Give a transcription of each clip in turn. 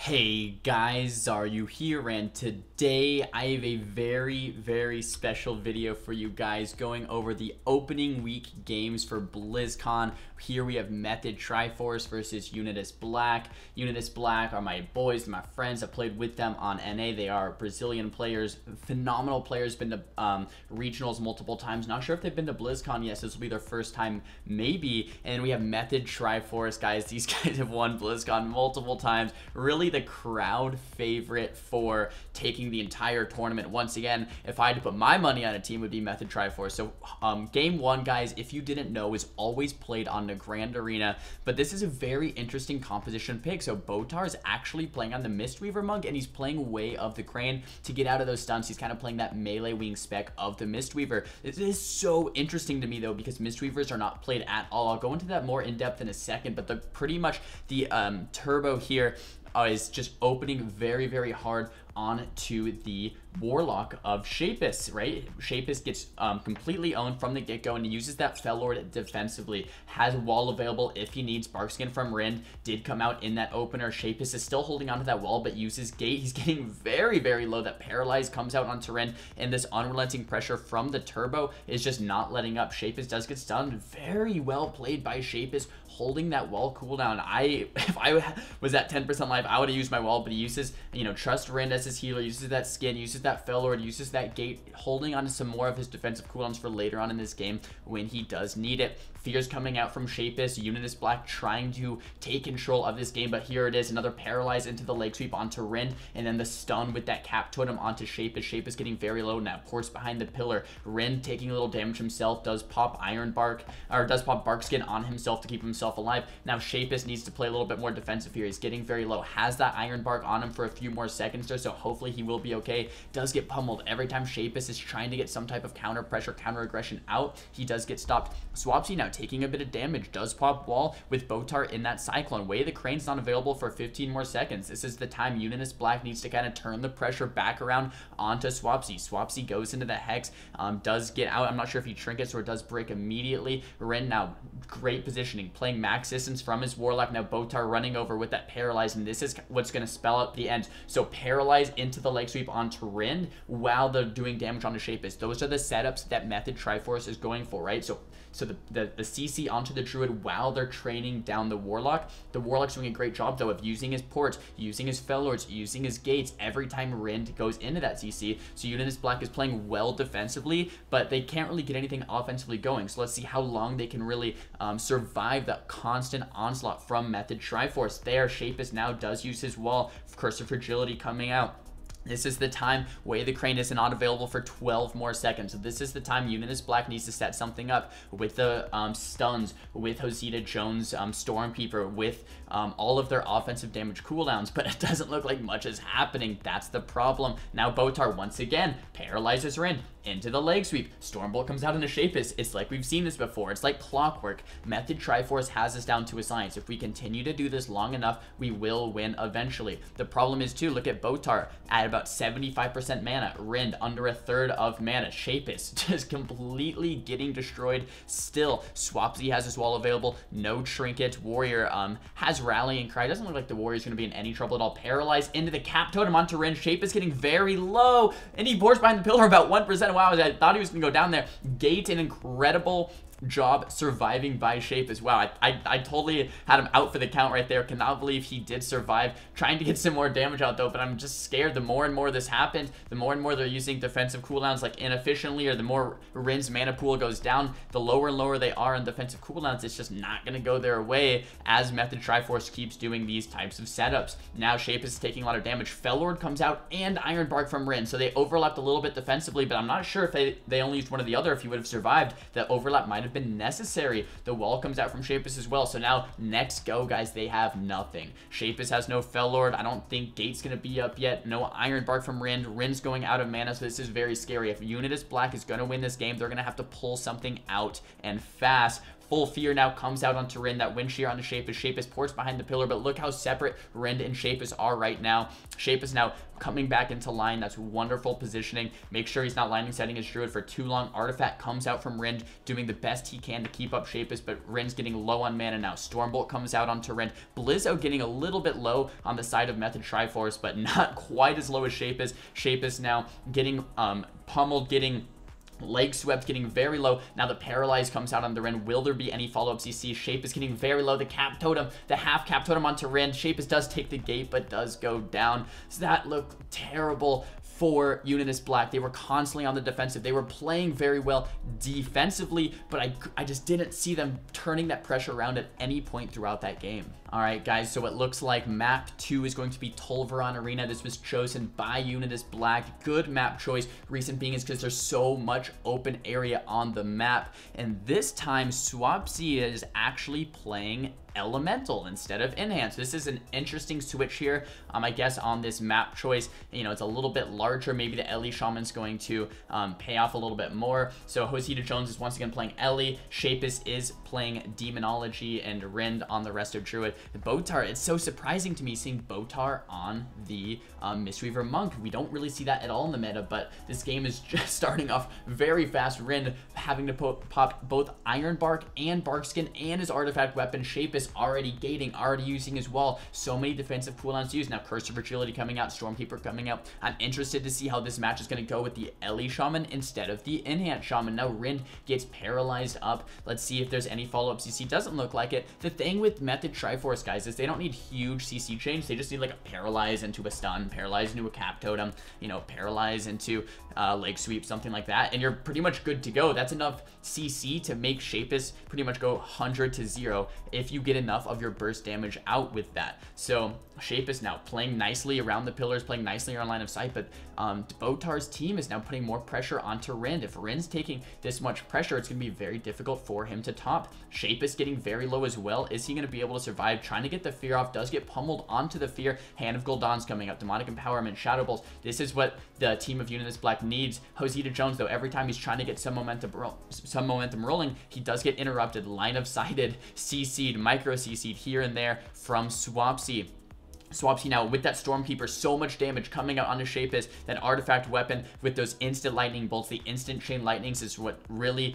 Hey guys, Xaryu here, and today I have a very special video for you guys going over the opening week games for BlizzCon. Here we have Method Triforce versus Unitas Black. Unitas Black are my boys, my friends. I played with them on NA. They are Brazilian players, phenomenal players, been to regionals multiple times. Not sure if they've been to BlizzCon yet, so this will be their first time maybe. And we have Method Triforce, guys. These guys have won BlizzCon multiple times. Really the crowd favorite for taking the entire tournament. Once again, if I had to put my money on a team, it would be Method Triforce. So game one, guys, if you didn't know, is always played on the Grand Arena, but this is a very interesting composition pick. So Botar is actually playing on the Mistweaver Monk, and he's playing Way of the Crane to get out of those stunts. He's kind of playing that melee wing spec of the Mistweaver. This is so interesting to me though, because Mistweavers are not played at all. I'll go into that more in depth in a second, but pretty much the turbo here is just opening very hard onto the Warlock of Shapus, right? Shapus gets completely owned from the get-go, and he uses that Fellord defensively. Has wall available if he needs. Barkskin from Rind did come out in that opener. Shapus is still holding onto that wall, but uses Gate. He's getting very low. That Paralyze comes out onto Rind, and this unrelenting pressure from the turbo is just not letting up. Shapus does get stunned. Very well played by Shapus, holding that wall cooldown. If I was at 10% life, I would have used my wall, but he uses, trust Rind as his healer, uses that skin, uses that Fellord, uses that Gate, holding on to some more of his defensive cooldowns for later on in this game when he does need it. Fears coming out from Shapus. Unitas Black trying to take control of this game, but here it is, another Paralyze into the leg sweep onto Rind, and then the stun with that Cap Totem onto Shapus. Shapus getting very low now, ports behind the pillar. Rind taking a little damage himself, does pop Barkskin on himself to keep himself alive. Now Shapus needs to play a little bit more defensive here. He's getting very low, has that Iron Bark on him for a few more seconds there, so hopefully he will be okay. Does get pummeled every time Shapus is trying to get some type of counter pressure, counter aggression out. He does get stopped. Swapsy now taking a bit of damage, does pop wall with Botar in that Cyclone. Way the Crane's not available for 15 more seconds. This is the time Unitas Black needs to kind of turn the pressure back around onto Swapsy. Swapsy goes into the Hex, does get out. I'm not sure if he trinkets or does break immediately. Ren now great positioning, playing max distance from his Warlock. Now Botar running over with that Paralyze, and this is what's going to spell out the end. So Paralyze into the leg sweep onto Rind while they're doing damage onto Shapus. Those are the setups that Method Triforce is going for, right? So the CC onto the Druid while they're training down the Warlock. The Warlock's doing a great job though of using his ports, using his Fellords, using his Gates every time Rind goes into that CC. So Unitas Black is playing well defensively, but they can't really get anything offensively going. So let's see how long they can really survive that constant onslaught from Method Triforce. There, Shapus now does use his wall. Curse of Fragility coming out. This is the time Way the Crane is not available for 12 more seconds. So this is the time Unitas Black needs to set something up with the stuns, with Hosita Jones, Stormkeeper, with all of their offensive damage cooldowns, but it doesn't look like much is happening. That's the problem. Now Botar once again paralyzes Rind into the leg sweep. Stormbolt comes out into Shapus. It's like we've seen this before. It's like clockwork. Method Triforce has us down to a science. If we continue to do this long enough, we will win eventually. The problem is too, look at Botar at about 75% mana. Rind under a third of mana. Shapus just completely getting destroyed still. Swapsy has his wall available. No trinket. Warrior has Rallying Cry. Doesn't look like the Warrior's going to be in any trouble at all. Paralyzed into the Cap Totem onto Rind. Shapus getting very low, and he boards behind the pillar about 1%. Wow, I thought he was going to go down there. Gate, an incredible job surviving by Shapus. Wow, I totally had him out for the count right there. Cannot believe he did survive. Trying to get some more damage out though, but I'm just scared. The more and more this happens, the more and more they're using defensive cooldowns like inefficiently, or the more Rind's mana pool goes down, the lower and lower they are in defensive cooldowns. It's just not going to go their way as Method Triforce keeps doing these types of setups. Now Shapus is taking a lot of damage. Fellord comes out and Iron Bark from Rind, so they overlapped a little bit defensively, but I'm not sure if they only used one or the other. If he would have survived, the overlap might have been necessary. The wall comes out from Shapus as well. So now next go, guys, they have nothing. Shapus has no Fellord. I don't think Gate's gonna be up yet. No Iron Bark from Rind. Rind's going out of mana, so this is very scary. If Unitas Black is gonna win this game, they're gonna have to pull something out and fast. full fear now comes out onto Rin. That wind shear onto Shapus. Shapus ports behind the pillar, but look how separate Rin and Shapus are right now. Shapus now coming back into line. That's wonderful positioning. Make sure he's not lining setting his Druid for too long. Artifact comes out from Rin, doing the best he can to keep up Shapus, but Rin's getting low on mana now. Stormbolt comes out onto Rin. Blizzo getting a little bit low on the side of Method Triforce, but not quite as low as Shapus. Shapus now getting pummeled, getting leg swept, getting very low. Now the paralyze comes out on the Rin. Will there be any follow-up CC? Shapus getting very low. The cap totem, the half cap totem onto Rin. Shapus does take the gate, but does go down. So that looked terrible for Unitas Black. They were constantly on the defensive. They were playing very well defensively, but I just didn't see them turning that pressure around at any point throughout that game. All right, guys, so it looks like map 2 is going to be Tolvaron Arena. This was chosen by Unitas Black. Good map choice. Reason being is because there's so much open area on the map. And this time, Swapsy is actually playing Elemental instead of Enhance. This is an interesting switch here, I guess, on this map choice. You know, it's a little bit larger. Maybe the Ellie Shaman's going to pay off a little bit more. So Josita Jones is once again playing Ellie. Shapus is playing Demonology, and Rind on the rest of Druid. Botar, it's so surprising to me seeing Botar on the Mistweaver Monk. We don't really see that at all in the meta, but this game is just starting off very fast. Rind having to pop both Iron Bark and Barkskin and his artifact weapon. Shapus already gating, already using his wall. So many defensive cooldowns to use. Now Curse of Fragility coming out, Stormkeeper coming out. I'm interested to see how this match is going to go with the Ellie Shaman instead of the Enhance Shaman. Now Rind gets paralyzed up. Let's see if there's any follow-up CC. Doesn't look like it. The thing with Method Triforce, guys, is they don't need huge CC change. They just need like a paralyze into a stun, paralyze into a cap totem, you know, paralyze into leg sweep, something like that, and you're pretty much good to go. That's enough CC to make Shapus pretty much go 100 to 0 if you get enough of your burst damage out with that. So Shapus now playing nicely around the pillars, playing nicely around line of sight, but Botar's team is now putting more pressure onto Rind. If Rind's taking this much pressure, it's going to be very difficult for him to top. Shapus getting very low as well. Is he going to be able to survive? Trying to get the fear off, does get pummeled onto the fear. Hand of Gul'dan's coming up, Demonic Empowerment, Shadow Balls. This is what the team of Unitas Black needs. Josita Jones, though, every time he's trying to get some momentum rolling, he does get interrupted. Line of sighted, CC'd, micro CC'd here and there from Swapsy. Swapsy now with that Stormkeeper, so much damage coming out onto Shapus. That artifact weapon with those instant lightning bolts, the instant chain lightnings is what really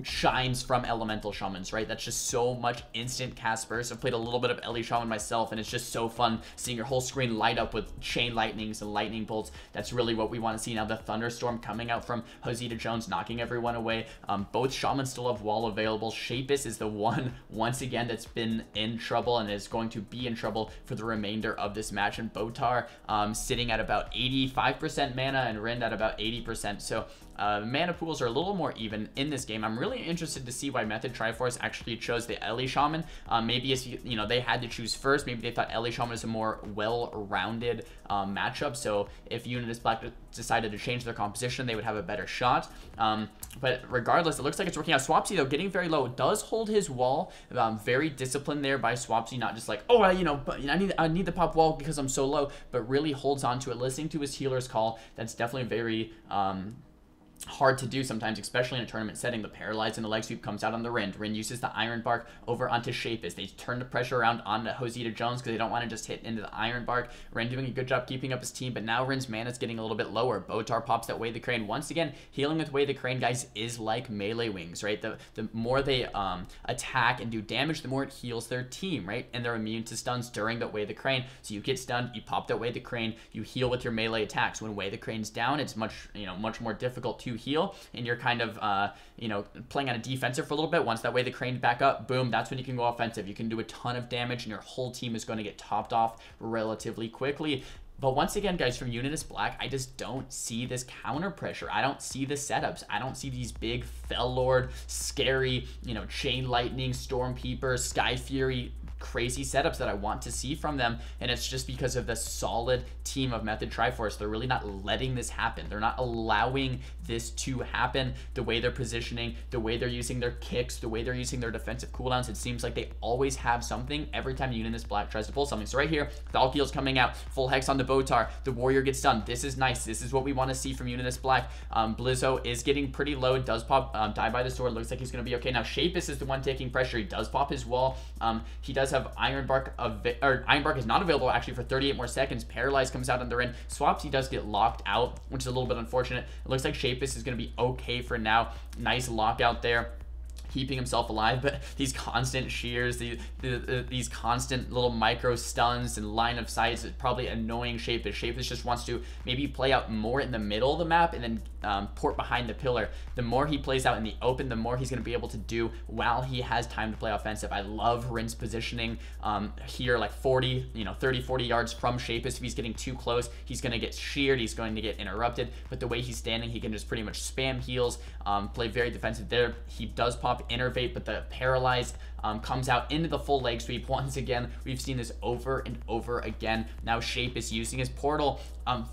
shines from Elemental Shamans, right? That's just so much instant cast burst. I've played a little bit of Ellie Shaman myself, and it's just so fun seeing your whole screen light up with chain lightnings and lightning bolts. That's really what we want to see. Now the Thunderstorm coming out from Josita Jones, knocking everyone away. Both Shamans still have wall available. Shapus is the one, once again, that's been in trouble and is going to be in trouble for the remainder of this match. And Botar sitting at about 85% mana and Rind at about 80%. So mana pools are a little more even in this game. I'm really interested to see why Method Triforce actually chose the Ellie Shaman. Maybe it's, you know, they had to choose first. Maybe they thought Ellie Shaman is a more well-rounded matchup. So if Unitas Black decided to change their composition, they would have a better shot. But regardless, it looks like it's working out. Swapsy, though, getting very low, does hold his wall. Very disciplined there by Swapsy, not just like, oh, you know, but I need the pop wall because I'm so low, but really holds on to it, listening to his healer's call. That's definitely very hard to do sometimes, especially in a tournament setting. The paralyze and the leg sweep comes out on the Rind. Rind uses the Iron Bark over onto Shapus. They turn the pressure around onto Josita Jones because they don't want to just hit into the Iron Bark. Rind doing a good job keeping up his team, but now Rind's mana is getting a little bit lower. Botar pops that Way the Crane. Once again, healing with Way the Crane, guys, is like melee wings, right? The more they attack and do damage, the more it heals their team, right? And they're immune to stuns during that Way the Crane. So you get stunned, you pop that Way the Crane, you heal with your melee attacks. When Way the Crane's down, it's much more difficult to heal, and you're kind of playing on a defensive for a little bit. Once that Way the Crane back up, boom, that's when you can go offensive. You can do a ton of damage, and your whole team is going to get topped off relatively quickly. But once again, guys, from Unitas Black, I just don't see this counter pressure. I don't see the setups. I don't see these big Fell Lord, scary, Chain Lightning, Stormkeeper, Sky Fury crazy setups that I want to see from them, and it's just because of the solid team of Method Triforce. They're really not letting this happen. They're not allowing this to happen. The way they're positioning, the way they're using their kicks, the way they're using their defensive cooldowns, it seems like they always have something every time Unitas Black tries to pull something. So right here, Valkyle's coming out, full hex on the Botar, the warrior gets done. This is nice. This is what we want to see from Unitas Black. Blizzo is getting pretty low, does pop die by the sword. Looks like he's going to be okay. Now Shapus is the one taking pressure. He does pop his wall. He does have Iron Bark is not available actually for 38 more seconds. Paralyze comes out on the end. Swaps, he does get locked out, which is a little bit unfortunate. It looks like Shapus is going to be okay for now. Nice lockout there, keeping himself alive, but these constant shears, these constant little micro stuns and line of sights is probably annoying Shapus. Shapus just wants to maybe play out more in the middle of the map and then port behind the pillar. The more he plays out in the open, the more he's going to be able to do while he has time to play offensive. I love Rin's positioning here, like 30, 40 yards from Shapus. If he's getting too close, he's going to get sheared, he's going to get interrupted, but the way he's standing, he can just pretty much spam heals, play very defensive there. He does pop Innervate, but the paralyzed comes out into the full leg sweep. Once again, we've seen this over and over again. Now Shapus using his portal.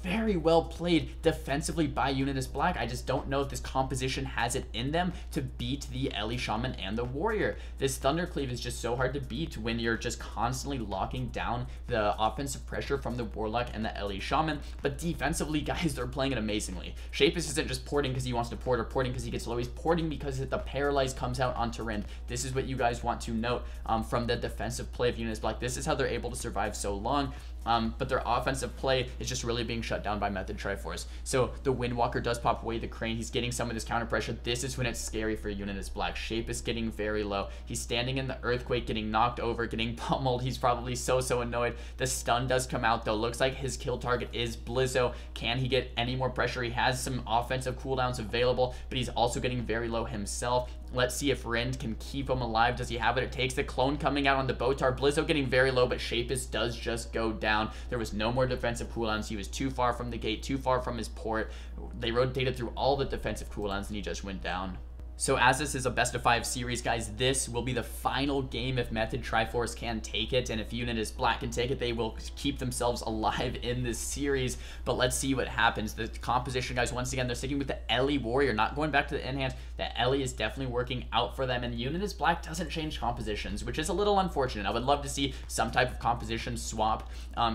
Very well played defensively by Unitas Black. I just don't know if this composition has it in them to beat the Ellie Shaman and the Warrior. This Thundercleave is just so hard to beat when you're just constantly locking down the offensive pressure from the Warlock and the Ellie Shaman. But defensively, guys, they're playing it amazingly. Shapus isn't just porting because he wants to port or porting because he gets low. He's porting because the Paralyze comes out onto Rin. This is what you guys want to note from the defensive play of Unitas Black. This is how they're able to survive so long. But their offensive play is just really being shut down by Method Triforce. So the Windwalker does pop away the Crane. He's getting some of this counter pressure. This is when it's scary for Unitas Black. Shapus getting very low. He's standing in the Earthquake, getting knocked over, getting pummeled. He's probably so annoyed. The stun does come out though. Looks like his kill target is Blizzo. Can he get any more pressure? He has some offensive cooldowns available, but he's also getting very low himself. Let's see if Rin can keep him alive. Does he have it? It takes the clone coming out on the Botar. Blizzo getting very low, but Shapus does just go down. There was no more defensive cooldowns. He was too far from the gate, too far from his port. They rotated through all the defensive cooldowns, and he just went down. So as this is a best of 5 series, guys, this will be the final game if Method Triforce can take it, and if Unitas Black can take it, they will keep themselves alive in this series. But let's see what happens. The composition, guys, once again, they're sticking with the Ellie Warrior, not going back to the enhance. The Ellie is definitely working out for them, and Unitas Black doesn't change compositions, which is a little unfortunate. I would love to see some type of composition swap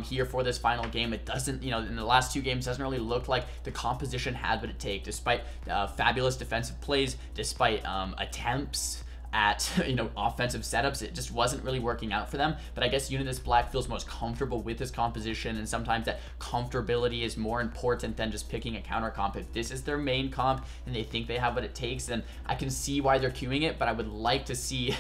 here for this final game. It doesn't, in the last 2 games, doesn't really look like the composition had what it takes, despite fabulous defensive plays, despite attempts at offensive setups. It just wasn't really working out for them. But I guess Unitas Black feels most comfortable with his composition, and sometimes that comfortability is more important than just picking a counter comp. If this is their main comp and they think they have what it takes, then I can see why they're queuing it. But I would have liked to see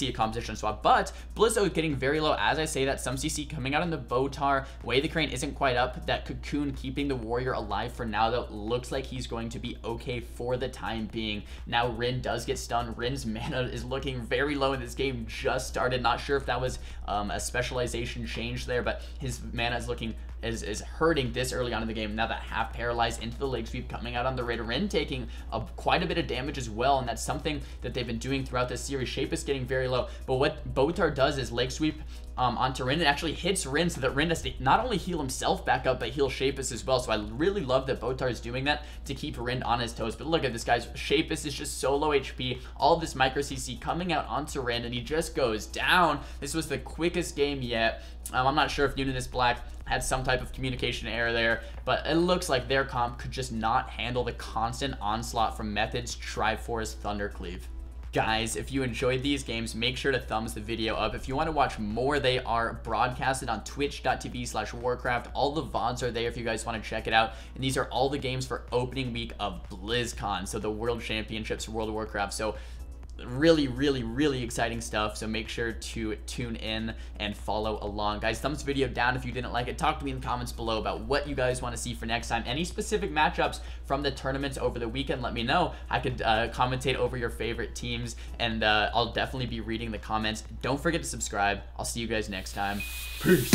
a composition swap. But Blizzo getting very low. As I say that, some CC coming out in the Botar. Way the Crane isn't quite up. That Cocoon keeping the Warrior alive for now, though. Looks like he's going to be okay for the time being. Now Rin does get stunned. Rin's mana is looking very low in this game. Just started. Not sure if that was a specialization change there, but his mana is looking is hurting this early on in the game. Now that half paralyzed into the leg sweep coming out on the Raider. Rin taking quite a bit of damage as well, and that's something that they've been doing throughout this series. Shapus getting very low, but what Botar does is leg sweep onto Rin. It actually hits Rin so that Rin has to not only heal himself back up, but heal Shapus as well. So I really love that Botar is doing that to keep Rin on his toes. But look at this, guys. Shapus is just so low HP. All this micro CC coming out onto Rin, and he just goes down. This was the quickest game yet. I'm not sure if Unitas Black had some type of communication error there, but it looks like their comp could just not handle the constant onslaught from Method's Triforce Thundercleave. Guys, if you enjoyed these games, make sure to thumbs the video up. If you want to watch more, they are broadcasted on twitch.tv/Warcraft. All the VODs are there if you guys want to check it out. And these are all the games for opening week of BlizzCon, so the World Championships for World of Warcraft. So really exciting stuff. So make sure to tune in and follow along, guys. Thumbs the video down if you didn't like it. Talk to me in the comments below about what you guys want to see for next time. Any specific matchups from the tournaments over the weekend, let me know. I could commentate over your favorite teams, and I'll definitely be reading the comments. Don't forget to subscribe. I'll see you guys next time. Peace.